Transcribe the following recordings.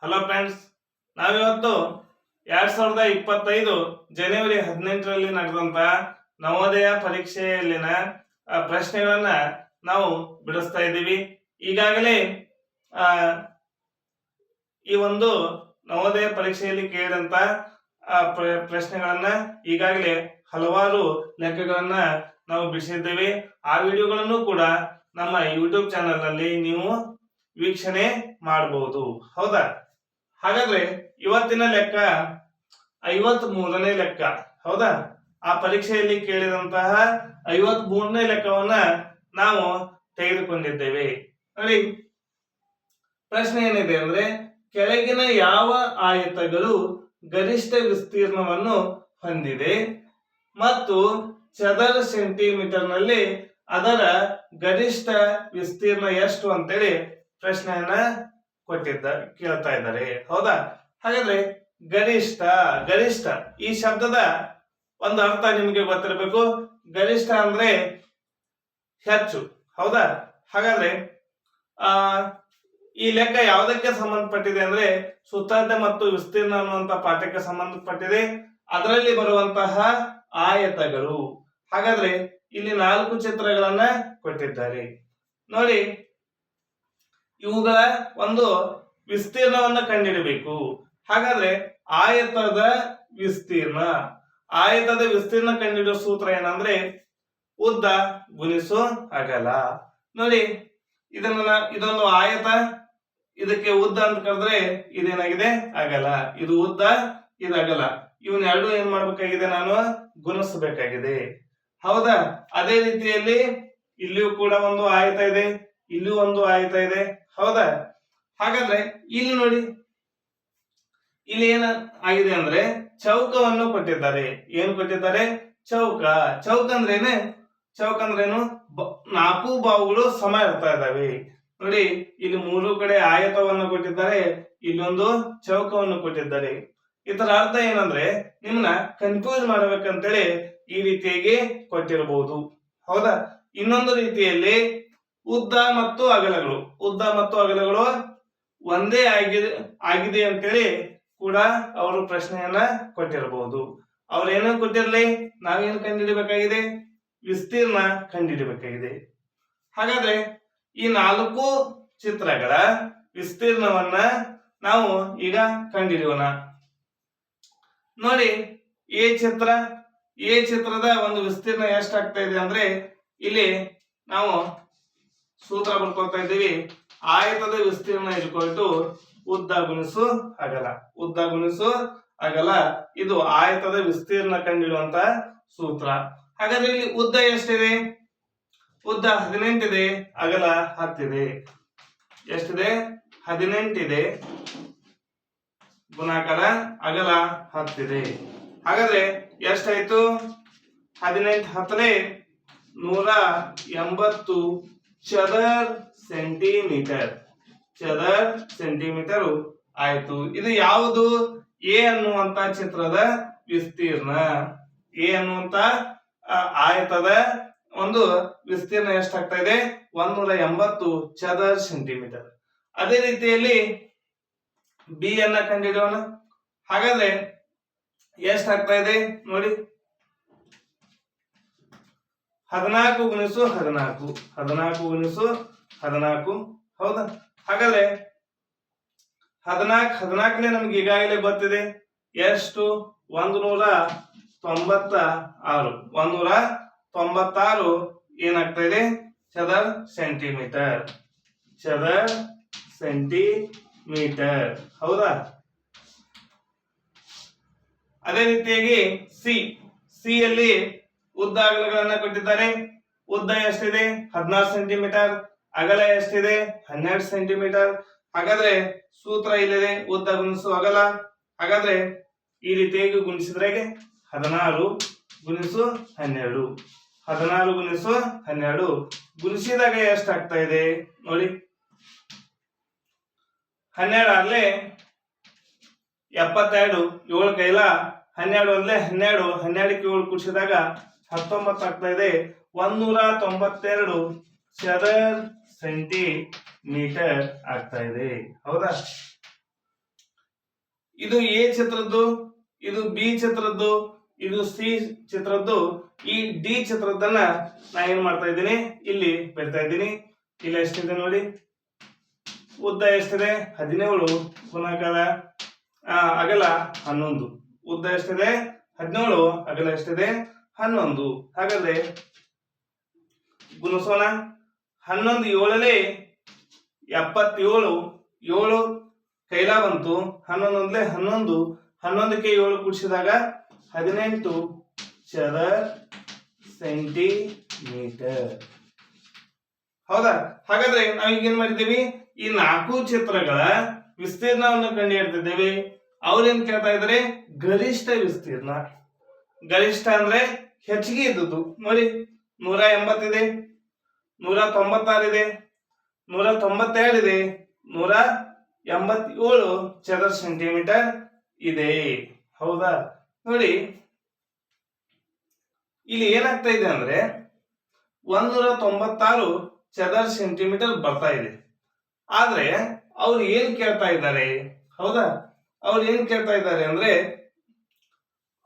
Hello friends, ನಾವಿವತ್ತು 2025 ಜನವರಿ 18ರಲ್ಲಿ ನಡೆದಂತ ನವೋದಯ ಪರೀಕ್ಷೆಯಲ್ಲಿನ ಪ್ರಶ್ನೆಗಳನ್ನ ನಾವು ಬಿಡಿಸ್ತಾ ಇದ್ದೀವಿ. ಈಗಾಗಲೇ ಈ ಒಂದು ನವೋದಯ ಪರೀಕ್ಷೆಯಲ್ಲಿ ಕೇಳಿದಂತ ಪ್ರಶ್ನೆಗಳನ್ನ ಈಗಾಗಲೇ ಹಲವಾರು ಲೆಕ್ಕಗಳನ್ನ ನಾವು ಬಿಡಿಸಿದ್ದೇವೆ. ಆ ವಿಡಿಯೋಗಳನ್ನು ಕೂಡ ನಮ್ಮ ಯೂಟ್ಯೂಬ್ ಚಾನೆಲ್ ನಲ್ಲಿ ನೀವು ವೀಕ್ಷಣೆ ಮಾಡಬಹುದು. ಹೌದಾ? ಹಾಗಾದ್ರೆ ಇವತ್ತಿನ ಲೆಕ್ಕ 53ನೇ ಲೆಕ್ಕ. ಹೌದಾ? ಆ ಪರೀಕ್ಷೆಯಲ್ಲಿ ಕೇಳಿದಂತಹ 53ನೇ ಲೆಕ್ಕವನ್ನ ನಾವು ತೆಗೆದುಕೊಂಡಿದ್ದೇವೆ. ನೋಡಿ, ಪ್ರಶ್ನೆ ಏನಿದೆ ಅಂದ್ರೆ, ಕೆಳಗಿನ ಯಾವ ಆಯತಗಳು ಗರಿಷ್ಠ ವಿಸ್ತೀರ್ಣವನ್ನು ಹೊಂದಿದೆ ಮತ್ತು ಚದರ ಸೆಂಟಿಮೀಟರ್ ನಲ್ಲಿ ಅದರ ಗರಿಷ್ಠ ವಿಸ್ತೀರ್ಣ ಎಷ್ಟು ಅಂತೇಳಿ ಪ್ರಶ್ನೆಯನ್ನ ಕೇಳ್ತಾ ಇದ್ದಾರೆ. ಹೌದಾ? ಹಾಗಾದ್ರೆ ಗರಿಷ್ಠ ಗರಿಷ್ಠ ಈ ಶಬ್ದದ ಒಂದು ಅರ್ಥ ನಿಮಗೆ ಗೊತ್ತಿರಬೇಕು. ಗರಿಷ್ಠ ಅಂದ್ರೆ ಹೆಚ್ಚು. ಹೌದಾ? ಹಾಗಾದ್ರೆ ಈ ಲೆಕ್ಕ ಯಾವುದಕ್ಕೆ ಸಂಬಂಧಪಟ್ಟಿದೆ ಅಂದ್ರೆ ಸುತ್ತಾಟ ಮತ್ತು ವಿಸ್ತೀರ್ಣ ಅನ್ನುವಂತ ಪಾಠಕ್ಕೆ ಸಂಬಂಧಪಟ್ಟಿದೆ. ಅದರಲ್ಲಿ ಬರುವಂತಹ ಆಯತಗಳು. ಹಾಗಾದ್ರೆ ಇಲ್ಲಿ 4 ಚಿತ್ರಗಳನ್ನ ಕೊಟ್ಟಿದ್ದಾರೆ ನೋಡಿ. ಇವುಗಳ ಒಂದು ವಿಸ್ತೀರ್ಣವನ್ನ ಕಂಡುಹಿಡಬೇಕು. ಹಾಗಾದ್ರೆ ಆಯತದ ವಿಸ್ತೀರ್ಣ ಕಂಡುಹಿಡಿಯೋ ಸೂತ್ರ ಏನಂದ್ರೆ ಉದ್ದ ಗುಣಿಸು ಅಗಲ. ನೋಡಿ, ಇದೊಂದು ಆಯತ, ಇದಕ್ಕೆ ಉದ್ದ ಅಂತ ಕರೆದ್ರೆ ಇದೇನಾಗಿದೆ ಅಗಲ. ಇದು ಉದ್ದ, ಇದು ಅಗಲ. ಇವನ್ನೆರಡು ಏನ್ ಮಾಡ್ಬೇಕಾಗಿದೆ, ನಾನು ಗುಣಿಸಬೇಕಾಗಿದೆ. ಹೌದಾ? ಅದೇ ರೀತಿಯಲ್ಲಿ ಇಲ್ಲಿಯೂ ಕೂಡ ಒಂದು ಆಯತ ಇದೆ, ಇಲ್ಲಿಯೂ ಒಂದು ಆಯತ ಇದೆ. ಹೌದಾ? ಹಾಗಾದ್ರೆ ಇಲ್ಲಿ ನೋಡಿ, ಇಲ್ಲಿ ಏನ ಆಗಿದೆ ಅಂದ್ರೆ ಚೌಕವನ್ನು ಕೊಟ್ಟಿದ್ದಾರೆ. ಏನು ಕೊಟ್ಟಿದ್ದಾರೆ? ಚೌಕ ಅಂದ್ರೇನೆ? ಚೌಕ ಅಂದ್ರೇನು? 4 ಬಾವುಗಳು ಸಮ ಇರ್ತಾ ಇದಾವೆ. ನೋಡಿ, ಇಲ್ಲಿ 3 ಕಡೆ ಆಯತವನ್ನು ಕೊಟ್ಟಿದ್ದಾರೆ, ಇಲ್ಲೊಂದು ಚೌಕವನ್ನು ಕೊಟ್ಟಿದ್ದಾರೆ. ಇದರ ಅರ್ಥ ಏನಂದ್ರೆ ನಿಮ್ಮನ್ನ ಕನ್ಫ್ಯೂಸ್ ಮಾಡ್ಬೇಕಂತೇಳಿ ಈ ರೀತಿಯಾಗಿ ಕೊಟ್ಟಿರಬಹುದು. ಹೌದಾ? ಇನ್ನೊಂದು ರೀತಿಯಲ್ಲಿ ಉದ್ದ ಮತ್ತು ಅಗಲಗಳು ಒಂದೇ ಆಗಿದೆ ಅಂತೇಳಿ ಕೂಡ ಅವರು ಪ್ರಶ್ನೆಯನ್ನ ಕೊಟ್ಟಿರಬಹುದು. ಅವ್ರೇನೋ ಕೊಟ್ಟಿರಲಿ, ನಾವೇನು ಕಂಡುಹಿಡಬೇಕಾಗಿದೆ? ವಿಸ್ತೀರ್ಣ ಕಂಡುಹಿಡಬೇಕಾಗಿದೆ. ಹಾಗಾದ್ರೆ ಈ 4 ಚಿತ್ರಗಳ ವಿಸ್ತೀರ್ಣವನ್ನ ನಾವು ಈಗ ಕಂಡುಹಿಡಿಯೋಣ. ನೋಡಿ, ಎ ಚಿತ್ರದ ಒಂದು ವಿಸ್ತೀರ್ಣ ಎಷ್ಟಾಗ್ತಾ ಇದೆ ಅಂದ್ರೆ ಇಲ್ಲಿ ನಾವು ಸೂತ್ರ ಬರ್ಕೊಳ್ತಾ ಇದ್ದೀವಿ. ಆಯತದ ವಿಸ್ತೀರ್ಣ ಇಟ್ಕೊಳ್ತು ಉದ್ದ ಗುಣಿಸು ಅಗಲ. ಇದು ಆಯತದ ವಿಸ್ತೀರ್ಣ ಕಂಡುಹಿಡುವಂತ ಸೂತ್ರ. ಹಾಗಾದ್ರೆ ಇಲ್ಲಿ ಉದ್ದ ಎಷ್ಟಿದೆ? ಉದ್ದ 18 ಇದೆ, ಅಗಲ 10 ಇದೆ. ಎಷ್ಟಿದೆ? 18 ಇದೆ, ಗುಣಾಕಾರ ಅಗಲ 10 ಇದೆ. ಹಾಗಾದ್ರೆ ಎಷ್ಟಾಯ್ತು? 18 10 180 ಚದರ ಸೆಂಟಿಮೀಟರ್ ಆಯ್ತು. ಇದು ಯಾವುದು? ಎ ಅನ್ನುವಂತ ಚಿತ್ರದ ವಿಸ್ತೀರ್ಣ. ಎ ಅನ್ನುವಂತ ಆಯತದ ಒಂದು ವಿಸ್ತೀರ್ಣ ಎಷ್ಟಾಗ್ತಾ ಇದೆ? 180 ಚದರ ಸೆಂಟಿಮೀಟರ್. ಅದೇ ರೀತಿಯಲ್ಲಿ ಬಿ ಅನ್ನ ಕಂಡುಹಿಡಿಯೋಣ. ಹಾಗಾದ್ರೆ ಎಷ್ಟಾಗ್ತಾ ಇದೆ ನೋಡಿ, 14 ಗುಣಿಸು 14. ಹೌದಾ? ಹಾಗಾದ್ರೆ 14 ನಮ್ಗೆ ಈಗಾಗಲೇ ಗೊತ್ತಿದೆ ಎಷ್ಟು? 196 ಏನಾಗ್ತಾ ಇದೆ? ಚದರ ಸೆಂಟಿಮೀಟರ್. ಹೌದಾ? ಅದೇ ರೀತಿಯಾಗಿ ಸಿ ಯಲ್ಲಿ ಉದ್ದ ಅಗಲಗಳನ್ನ ಕೊಟ್ಟಿದ್ದಾರೆ. ಉದ್ದ ಎಷ್ಟಿದೆ? 16 ಸೆಂಟಿಮೀಟರ್. ಅಗಲ ಎಷ್ಟಿದೆ? 12 ಸೆಂಟಿಮೀಟರ್. ಹಾಗಾದ್ರೆ ಸೂತ್ರ ಇಲ್ಲಿದೆ, ಉದ್ದ ಗುಣಿಸು ಅಗಲ. ಹಾಗಾದ್ರೆ ಈ ರೀತಿಯಾಗಿ ಗುಣಿಸಿದ್ರೆ 16 ಗುಣಿಸು 12 ಗುಣಿಸಿದಾಗ ಎಷ್ಟಾಗ್ತಾ ಇದೆ ನೋಡಿ. 12 ಆಗ್ಲೇ 72, 7 ಕೈಲ 12 ಒಂದ್ಲೆ 12, 12ಕ್ಕೆ 7 ಕೂಡಿಸಿದಾಗ 19 ಆಗ್ತಾ ಇದೆ. 192 ಚದರ ಸೆಂಟಿಮೀಟರ್ ಆಗ್ತಾ ಇದೆ. ಹೌದಾ? ಇದು ಎ ಚಿತ್ರದ್ದು, ಇದು ಬಿ ಚಿತ್ರದ್ದು, ಇದು ಸಿ ಚಿತ್ರದ್ದು, ಈ ಡಿ ಚಿತ್ರದನ್ನ ನಾ ಏನ್ ಮಾಡ್ತಾ ಇದ್ದೀನಿ, ಇಲ್ಲಿ ಬರ್ತಾ ಇದ್ದೀನಿ. ಇಲ್ಲಿ ಎಷ್ಟಿದೆ ನೋಡಿ, ಉದ್ದ ಎಷ್ಟಿದೆ 17 ಗುಣಾಕಾರ ಅಗಲ 11. ಉದ್ದ ಎಷ್ಟಿದೆ 17, ಅಗಲ ಎಷ್ಟಿದೆ 11. ಹಾಗಾದ್ರೆ ಗುಣಿಸೋಣ. 11 7 77, 7 ಕೈಲ ಬಂತು, 11 11, 11ಕ್ಕೆ 7 ಕೂಡಿಸಿದಾಗ 18 ಚದರ ಸೆಂಟಿಮೀಟರ್. ಹೌದಾ? ಹಾಗಾದ್ರೆ ನಾವೀಗ ಏನ್ ಮಾಡಿದ್ದೀವಿ, ಈ 4 ಚಿತ್ರಗಳ ವಿಸ್ತೀರ್ಣವನ್ನು ಕಂಡು ಹಿಡ್ತಿದ್ದೇವೆ. ಅವ್ರೇನ್ ಕೇಳ್ತಾ ಇದಾರೆ, ಗರಿಷ್ಠ ವಿಸ್ತೀರ್ಣ. ಗರಿಷ್ಠ ಅಂದ್ರೆ ಹೆಚ್ಚಿಗೆ ಇದ್ದದ್ದು ನೋಡಿ, 180 ಇದೆ, 196 ಇದೆ, 192 ಇದೆ, 187 ಚದರ ಸೆಂಟಿಮೀಟರ್ ಇದೆ. ಹೌದಾ? ನೋಡಿ ಇಲ್ಲಿ ಏನಾಗ್ತಾ ಇದೆ ಅಂದ್ರೆ 196 ಚದರ ಸೆಂಟಿಮೀಟರ್ ಬರ್ತಾ ಇದೆ. ಆದ್ರೆ ಅವ್ರು ಏನ್ ಕೇಳ್ತಾ ಇದ್ದಾರೆ, ಹೌದಾ, ಅವ್ರು ಏನ್ ಕೇಳ್ತಾ ಇದ್ದಾರೆ ಅಂದ್ರೆ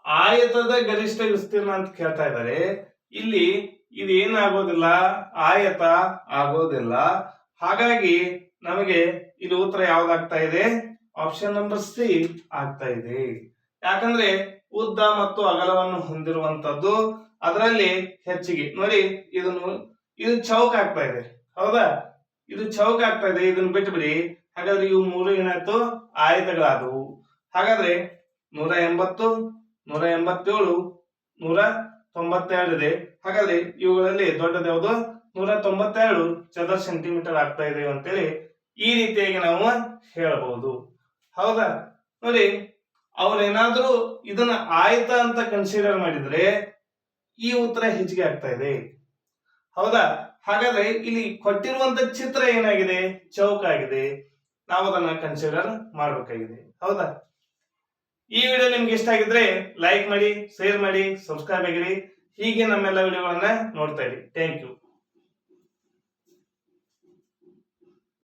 ಆಯತದ ಗರಿಷ್ಠ ವಿಸ್ತೀರ್ಣ ಅಂತ ಕೇಳ್ತಾ ಇದ್ದಾರೆ. ಇಲ್ಲಿ ಇದು ಏನಾಗೋದಿಲ್ಲ, ಆಯತ ಆಗೋದಿಲ್ಲ. ಹಾಗಾಗಿ ನಮಗೆ ಇಲ್ಲಿ ಉತ್ತರ ಯಾವ್ದಾಗ್ತಾ ಇದೆ, ಆಪ್ಷನ್ ನಂಬರ್ ಸಿ ಆಗ್ತಾ ಇದೆ. ಯಾಕಂದ್ರೆ ಉದ್ದ ಮತ್ತು ಅಗಲವನ್ನು ಹೊಂದಿರುವಂತದ್ದು, ಅದರಲ್ಲಿ ಹೆಚ್ಚಿಗೆ ನೋಡಿ, ಇದು ಚೌಕ ಆಗ್ತಾ ಇದೆ. ಹೌದಾ? ಇದು ಚೌಕ ಆಗ್ತಾ ಇದೆ, ಇದನ್ನ ಬಿಟ್ಬಿಡಿ. ಹಾಗಾದ್ರೆ ಇವು 3 ಏನಾಯ್ತು, ಆಯತಗಳಾದವು. ಹಾಗಾದ್ರೆ 180, 187, 192 ಇದೆ. ಹಾಗಾದ್ರೆ ಇವುಗಳಲ್ಲಿ ದೊಡ್ಡದು ಯಾವುದು, 192 ಚದರ ಸೆಂಟಿಮೀಟರ್ ಆಗ್ತಾ ಇದೆ ಅಂತೇಳಿ ಈ ರೀತಿಯಾಗಿ ನಾವು ಹೇಳಬಹುದು. ಹೌದಾ? ನೋಡಿ, ಅವ್ರೇನಾದ್ರೂ ಇದನ್ನ ಆಯತ ಅಂತ ಕನ್ಸಿಡರ್ ಮಾಡಿದ್ರೆ ಈ ಉತ್ತರ ಹೆಚ್ಚಿಗೆ ಆಗ್ತಾ ಇದೆ. ಹೌದಾ? ಹಾಗಾದ್ರೆ ಇಲ್ಲಿ ಕೊಟ್ಟಿರುವಂತ ಚಿತ್ರ ಏನಾಗಿದೆ, ಚೌಕ ಆಗಿದೆ. ನಾವು ಅದನ್ನ ಕನ್ಸಿಡರ್ ಮಾಡಬೇಕಾಗಿದೆ. ಹೌದಾ? ಈ ವಿಡಿಯೋ ನಿಮ್ಗೆ ಇಷ್ಟ ಆಗಿದ್ರೆ ಲೈಕ್ ಮಾಡಿ, ಶೇರ್ ಮಾಡಿ, ಸಬ್ಸ್ಕ್ರೈಬ್ ಆಗಿರಿ. ಹೀಗೆ ನಮ್ಮೆಲ್ಲ ವಿಡಿಯೋಗಳನ್ನ ನೋಡ್ತಾ ಇರಿ. Thank you.